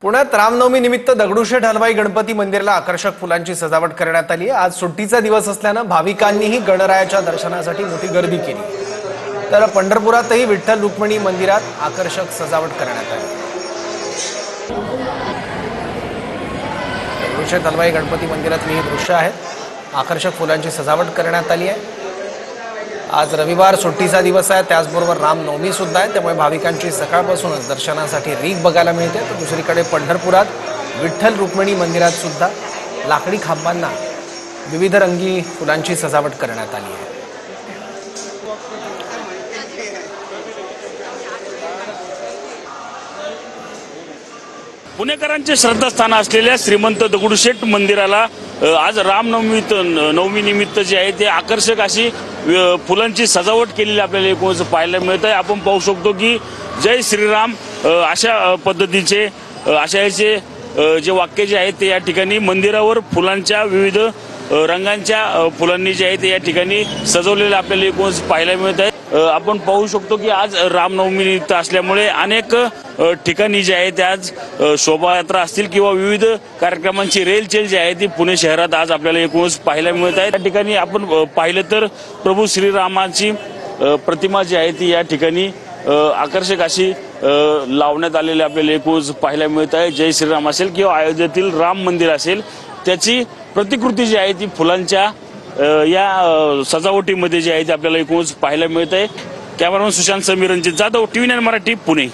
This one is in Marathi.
पुण्यात रामनवमी निमित्त दगडूशेठ हलवाई गणपती मंदिराला आकर्षक फुलांची सजावट करण्यात आली। आज सुट्टीचा दिवस असल्याने भाविकांनीही गणरायाच्या दर्शनासाठी मोठी गर्दी केली। तर पंढरपुरातही विठ्ठल रुक्मिणी मंदिरात आकर्षक सजावट करण्यात आली। दगडूशेठ हलवाई गणपती मंदिरातली ही दृश्य आहेत। आकर्षक फुलांची सजावट करण्यात आली आहे। आज रविवार सुट्टीचा दिवस आहे, त्याचबरोबर रामनवमी सुद्धा आहे, त्यामुळे भाविकांची सकाळपासूनच दर्शनासाठी रीघ बघायला मिळते। तर दुसरीकडे पंढरपुरात विठ्ठल रुक्मिणी मंदिरात सुद्धा लाकडी खांबांना विविध रंगी फुलांची सजावट करण्यात आली आहे। पुणेकरांचे श्रद्धास्थान असलेल्या श्रीमंत दगडूशेठ मंदिराला आज रामनवमी निमित्त जे आहे ते आकर्षक अशी फुलांची सजावट केलेली आपल्याला एकूणच पाहायला मिळत आहे। आपण पाहू शकतो की जय श्रीराम अशा पद्धतीचे याचे जे वाक्य जे आहेत ते या ठिकाणी मंदिरावर फुलांच्या विविध रंगांच्या फुलांनी जे आहे ते या ठिकाणी सजवलेले आपल्याला एकूणच पाहायला मिळत आहे। आपण पाहू शकतो की आज रामनवमी निमित्त असल्यामुळे अनेक ठिकाणी जे आहे ते आज शोभायात्रा असतील किंवा विविध कार्यक्रमांची रेलचेल जी आहे ती पुणे शहरात आज आपल्याला एकूणच पाहायला मिळत आहे। त्या ठिकाणी आपण पाहिलं तर प्रभू श्रीरामाची प्रतिमा जी आहे ती या ठिकाणी आकर्षक अशी लावण्यात आलेली आपल्याला एकूणच पाहायला मिळत आहे। जय श्रीराम असेल किंवा अयोध्येतील राम मंदिर असेल त्याची प्रतिकृती जी आहे ती फुलांच्या या सजावटीमध्ये जी आहे ती आपल्याला एकूणच पाहायला मिळत आहे। Cameraman Sushant Sameer Ranjit Jadhav, TV9 Marathi, Pune.